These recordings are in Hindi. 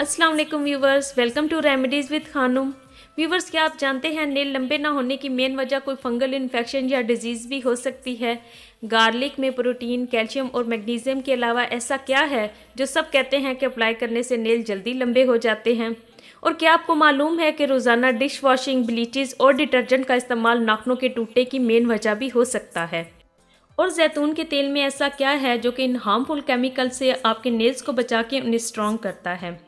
अस्सलाम वालेकुम viewers, welcome to remedies with Khanum. Viewers, क्या आप जानते हैं नेल लंबे ना होने की मेन वजह कोई फंगल इन्फेक्शन या डिजीज़ भी हो सकती है। गार्लिक में प्रोटीन, कैल्शियम और मैग्नीशियम के अलावा ऐसा क्या है जो सब कहते हैं कि अप्लाई करने से नेल जल्दी लंबे हो जाते हैं। और क्या आपको मालूम है कि रोज़ाना डिश वॉशिंग, ब्लीचेस और डिटर्जेंट का इस्तेमाल नाखूनों के टूटने की मेन वजह भी हो सकता है। और जैतून के तेल में ऐसा क्या है जो कि इन हार्मफुल केमिकल से आपके नेल्स को बचा के उन्हें स्ट्रॉन्ग करता है।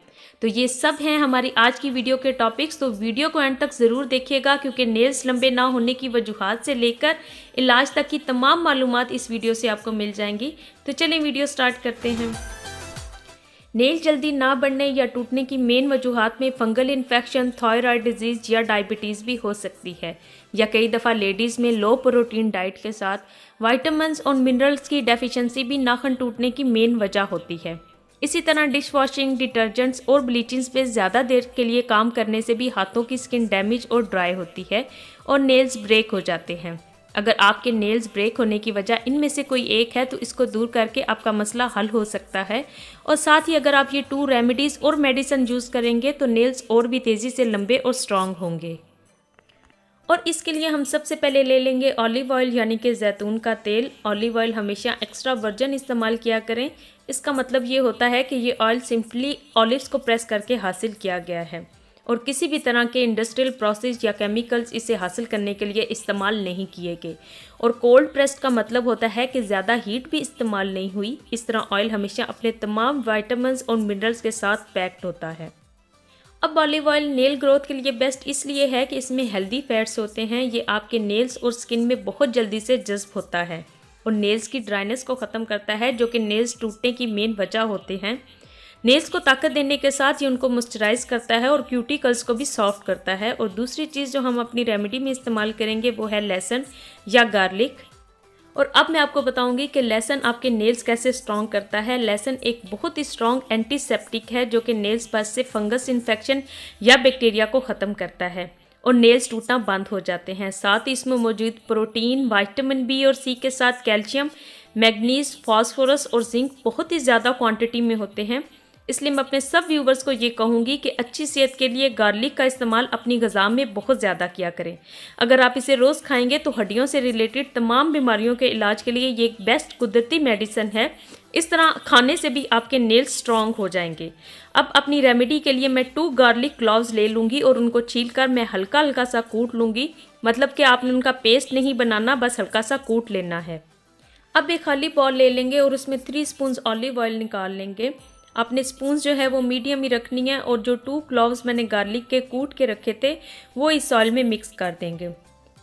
तो ये सब हैं हमारी आज की वीडियो के टॉपिक्स, तो वीडियो को एंड तक ज़रूर देखिएगा क्योंकि नेल्स लंबे ना होने की वजूहात से लेकर इलाज तक की तमाम मालूमात इस वीडियो से आपको मिल जाएंगी। तो चलिए वीडियो स्टार्ट करते हैं। नेल जल्दी ना बढ़ने या टूटने की मेन वजूहात में फंगल इन्फेक्शन, थायराइड डिजीज़ या डायबिटीज़ भी हो सकती है, या कई दफ़ा लेडीज़ में लो प्रोटीन डाइट के साथ वाइटामिन्स और मिनरल्स की डेफिशिएंसी भी नाखून टूटने की मेन वजह होती है। इसी तरह डिश वॉशिंग, डिटर्जेंट्स और ब्लीचिंग्स पे ज़्यादा देर के लिए काम करने से भी हाथों की स्किन डैमेज और ड्राई होती है और नेल्स ब्रेक हो जाते हैं। अगर आपके नेल्स ब्रेक होने की वजह इनमें से कोई एक है तो इसको दूर करके आपका मसला हल हो सकता है। और साथ ही अगर आप ये 2 रेमेडीज़ और मेडिसिन यूज़ करेंगे तो नेल्स और भी तेज़ी से लंबे और स्ट्रॉन्ग होंगे। और इसके लिए हम सबसे पहले ले लेंगे ऑलिव ऑयल यानी कि जैतून का तेल। ऑलिव ऑयल हमेशा एक्स्ट्रा वर्जन इस्तेमाल किया करें। इसका मतलब ये होता है कि ये ऑयल सिंपली ऑलिव्स को प्रेस करके हासिल किया गया है और किसी भी तरह के इंडस्ट्रियल प्रोसेस या केमिकल्स इसे हासिल करने के लिए इस्तेमाल नहीं किए गए। और कोल्ड प्रेस्ड का मतलब होता है कि ज़्यादा हीट भी इस्तेमाल नहीं हुई। इस तरह ऑयल हमेशा अपने तमाम वाइटामिन्स और मिनरल्स के साथ पैक्ड होता है। अब ऑलिव ऑयल नेल ग्रोथ के लिए बेस्ट इसलिए है कि इसमें हेल्दी फैट्स होते हैं। ये आपके नेल्स और स्किन में बहुत जल्दी से जज्ब होता है और नेल्स की ड्राइनेस को ख़त्म करता है जो कि नेल्स टूटने की मेन वजह होते हैं। नेल्स को ताकत देने के साथ ये उनको मॉइस्चराइज करता है और क्यूटिकल्स को भी सॉफ्ट करता है। और दूसरी चीज़ जो हम अपनी रेमेडी में इस्तेमाल करेंगे वो है लहसुन या गार्लिक। और अब मैं आपको बताऊंगी कि लहसुन आपके नेल्स कैसे स्ट्रॉन्ग करता है। लहसुन एक बहुत ही स्ट्रॉन्ग एंटीसेप्टिक है जो कि नेल्स पर से फंगस इन्फेक्शन या बैक्टीरिया को ख़त्म करता है और नेल्स टूटना बंद हो जाते हैं। साथ ही इसमें मौजूद प्रोटीन, विटामिन बी और सी के साथ कैल्शियम, मैग्नीज, फास्फोरस और जिंक बहुत ही ज़्यादा क्वांटिटी में होते हैं। इसलिए मैं अपने सब व्यूवर्स को ये कहूँगी कि अच्छी सेहत के लिए गार्लिक का इस्तेमाल अपनी ग़िज़ा में बहुत ज़्यादा किया करें। अगर आप इसे रोज़ खाएंगे तो हड्डियों से रिलेटेड तमाम बीमारियों के इलाज के लिए ये एक बेस्ट कुदरती मेडिसिन है। इस तरह खाने से भी आपके नेल्स स्ट्रॉन्ग हो जाएंगे। अब अपनी रेमेडी के लिए मैं 2 गार्लिक क्लॉव्स ले लूँगी और उनको छील कर मैं हल्का हल्का सा कूट लूँगी। मतलब कि आपने उनका पेस्ट नहीं बनाना, बस हल्का सा कूट लेना है। अब एक खाली बॉल ले लेंगे और उसमें 3 स्पून ऑलिव ऑयल निकाल लेंगे। आपने स्पून्स जो है वो मीडियम ही रखनी है और जो 2 क्लॉव्स मैंने गार्लिक के कूट के रखे थे वो इस ऑयल में मिक्स कर देंगे।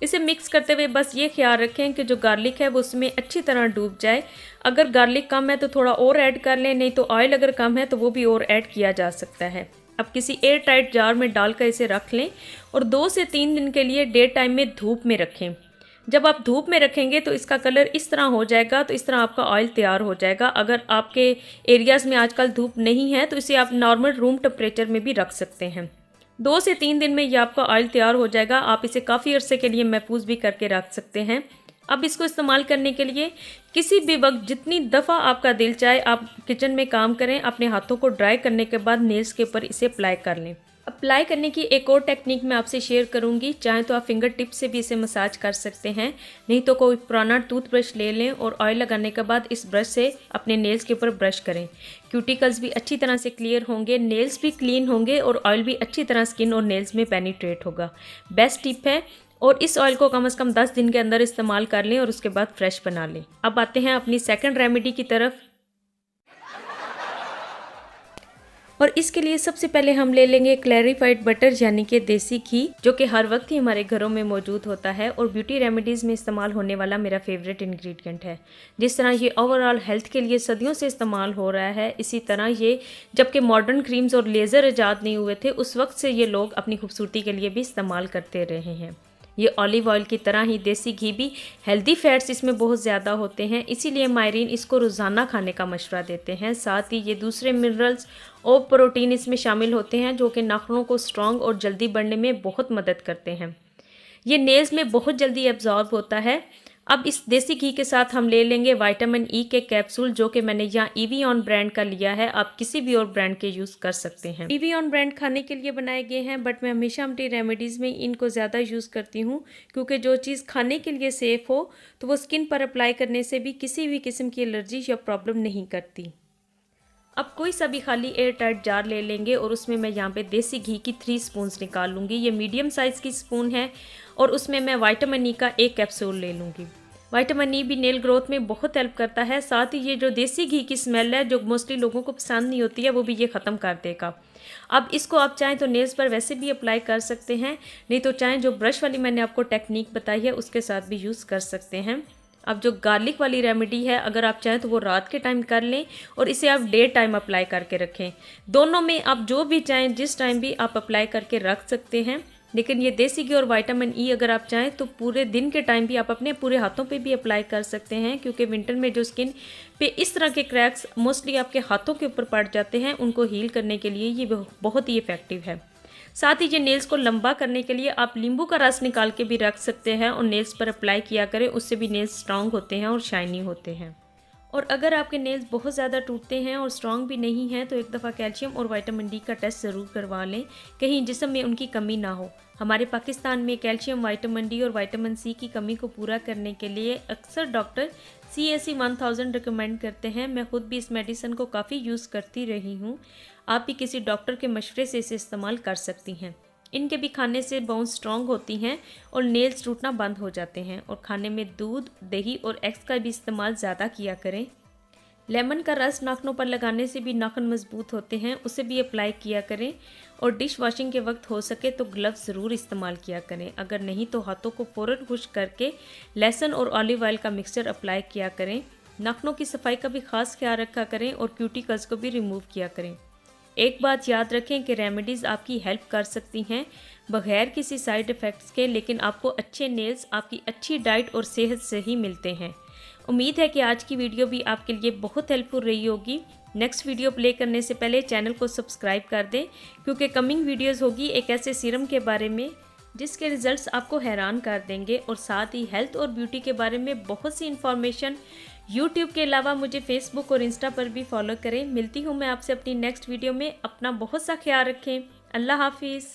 इसे मिक्स करते हुए बस ये ख्याल रखें कि जो गार्लिक है वो उसमें अच्छी तरह डूब जाए। अगर गार्लिक कम है तो थोड़ा और ऐड कर लें, नहीं तो ऑयल अगर कम है तो वो भी और ऐड किया जा सकता है। अब किसी एयर टाइट जार में डालकर इसे रख लें और 2 से 3 दिन के लिए डे टाइम में धूप में रखें। जब आप धूप में रखेंगे तो इसका कलर इस तरह हो जाएगा, तो इस तरह आपका ऑयल तैयार हो जाएगा। अगर आपके एरियाज़ में आजकल धूप नहीं है तो इसे आप नॉर्मल रूम टेम्परेचर में भी रख सकते हैं। 2 से 3 दिन में ये आपका ऑयल तैयार हो जाएगा। आप इसे काफ़ी अरसे के लिए महफूज भी करके रख सकते हैं। अब इसको इस्तेमाल करने के लिए किसी भी वक्त जितनी दफ़ा आपका दिल चाहे आप किचन में काम करें। अपने हाथों को ड्राई करने के बाद नेल्स के ऊपर इसे अप्लाई कर लें। अप्लाई करने की एक और टेक्निक मैं आपसे शेयर करूंगी। चाहे तो आप फिंगर टिप से भी इसे मसाज कर सकते हैं, नहीं तो कोई पुराना टूथब्रश ले लें और ऑयल लगाने के बाद इस ब्रश से अपने नेल्स के ऊपर ब्रश करें। क्यूटिकल्स भी अच्छी तरह से क्लियर होंगे, नेल्स भी क्लीन होंगे और ऑयल भी अच्छी तरह स्किन और नेल्स में पेनिट्रेट होगा। बेस्ट टिप है। और इस ऑयल को कम से कम 10 दिन के अंदर इस्तेमाल कर लें और उसके बाद फ्रेश बना लें। अब आते हैं अपनी सेकेंड रेमेडी की तरफ। और इसके लिए सबसे पहले हम ले लेंगे क्लैरिफाइड बटर यानी कि देसी घी, जो कि हर वक्त ही हमारे घरों में मौजूद होता है और ब्यूटी रेमेडीज़ में इस्तेमाल होने वाला मेरा फेवरेट इंग्रेडिएंट है। जिस तरह ये ओवरऑल हेल्थ के लिए सदियों से इस्तेमाल हो रहा है, इसी तरह ये जबकि मॉडर्न क्रीम्स और लेज़र ईजाद नहीं हुए थे उस वक्त से ये लोग अपनी खूबसूरती के लिए भी इस्तेमाल करते रहे हैं। ये ऑलिव ऑयल की तरह ही देसी घी भी हेल्दी फैट्स इसमें बहुत ज़्यादा होते हैं, इसीलिए मायरीन इसको रोज़ाना खाने का मशवरा देते हैं। साथ ही ये दूसरे मिनरल्स और प्रोटीन इसमें शामिल होते हैं जो कि नाखूनों को स्ट्रॉन्ग और जल्दी बढ़ने में बहुत मदद करते हैं। ये नेल्स में बहुत जल्दी एब्जॉर्ब होता है। अब इस देसी घी के साथ हम ले लेंगे विटामिन ई के कैप्सूल, जो कि मैंने यहाँ एवियन ब्रांड का लिया है। आप किसी भी और ब्रांड के यूज़ कर सकते हैं। एवियन ब्रांड खाने के लिए बनाए गए हैं, बट मैं हमेशा अपनी रेमेडीज़ में इनको ज़्यादा यूज़ करती हूँ, क्योंकि जो चीज़ खाने के लिए सेफ़ हो तो वो स्किन पर अप्लाई करने से भी किसी भी किस्म की एलर्जी या प्रॉब्लम नहीं करती। अब कोई सा भी खाली एयर टाइट जार ले लेंगे और उसमें मैं यहाँ पे देसी घी की 3 स्पून्स निकाल लूँगी। ये मीडियम साइज़ की स्पून है और उसमें मैं विटामिन ई का 1 कैप्सूल ले लूँगी। विटामिन ई भी नेल ग्रोथ में बहुत हेल्प करता है। साथ ही ये जो देसी घी की स्मेल है, जो मोस्टली लोगों को पसंद नहीं होती है, वो भी ये ख़त्म कर देगा। अब इसको आप चाहें तो नेल्स पर वैसे भी अप्लाई कर सकते हैं, नहीं तो चाहें जो ब्रश वाली मैंने आपको टेक्निक बताई है उसके साथ भी यूज़ कर सकते हैं। अब जो गार्लिक वाली रेमेडी है, अगर आप चाहें तो वो रात के टाइम कर लें और इसे आप डे टाइम अप्लाई करके रखें। दोनों में आप जो भी चाहें जिस टाइम भी आप अप्लाई करके रख सकते हैं। लेकिन ये देसी घी और विटामिन ई अगर आप चाहें तो पूरे दिन के टाइम भी आप अपने पूरे हाथों पे भी अप्लाई कर सकते हैं, क्योंकि विंटर में जो स्किन पे इस तरह के क्रैक्स मोस्टली आपके हाथों के ऊपर पड़ जाते हैं, उनको हील करने के लिए ये बहुत ही इफेक्टिव है। साथ ही ये नेल्स को लंबा करने के लिए आप नींबू का रस निकाल के भी रख सकते हैं और नेल्स पर अप्लाई किया करें, उससे भी नेल्स स्ट्रांग होते हैं और शाइनी होते हैं। और अगर आपके नेल्स बहुत ज़्यादा टूटते हैं और स्ट्रांग भी नहीं हैं तो एक दफ़ा कैल्शियम और विटामिन डी का टेस्ट ज़रूर करवा लें, कहीं जिस्म में उनकी कमी ना हो। हमारे पाकिस्तान में कैल्शियम, विटामिन डी और विटामिन सी की कमी को पूरा करने के लिए अक्सर डॉक्टर CAC 1000 रिकमेंड करते हैं। मैं खुद भी इस मेडिसिन को काफ़ी यूज़ करती रही हूँ। आप भी किसी डॉक्टर के मशवरे से इसे इस्तेमाल कर सकती हैं। इनके भी खाने से बोन्स स्ट्रॉन्ग होती हैं और नेल्स टूटना बंद हो जाते हैं। और खाने में दूध, दही और एग्स का भी इस्तेमाल ज़्यादा किया करें। लेमन का रस नाखनों पर लगाने से भी नाखून मजबूत होते हैं, उसे भी अप्लाई किया करें। और डिश वॉशिंग के वक्त हो सके तो ग्लव्स ज़रूर इस्तेमाल किया करें। अगर नहीं तो हाथों को फ़ौरन खुश्क करके लहसुन और ऑलिव ऑयल का मिक्सचर अप्लाई किया करें। नाखूनों की सफाई का भी खास ख्याल रखा करें और क्यूटिकल्स को भी रिमूव किया करें। एक बात याद रखें कि रेमेडीज़ आपकी हेल्प कर सकती हैं बगैर किसी साइड इफ़ेक्ट्स के, लेकिन आपको अच्छे नेल्स आपकी अच्छी डाइट और सेहत से ही मिलते हैं। उम्मीद है कि आज की वीडियो भी आपके लिए बहुत हेल्पफुल रही होगी। नेक्स्ट वीडियो प्ले करने से पहले चैनल को सब्सक्राइब कर दें, क्योंकि कमिंग वीडियोस होगी एक ऐसे सीरम के बारे में जिसके रिजल्ट्स आपको हैरान कर देंगे। और साथ ही हेल्थ और ब्यूटी के बारे में बहुत सी इन्फॉर्मेशन। यूट्यूब के अलावा मुझे फेसबुक और इंस्टा पर भी फॉलो करें। मिलती हूँ मैं आपसे अपनी नेक्स्ट वीडियो में। अपना बहुत सा ख्याल रखें। अल्लाह हाफिज़।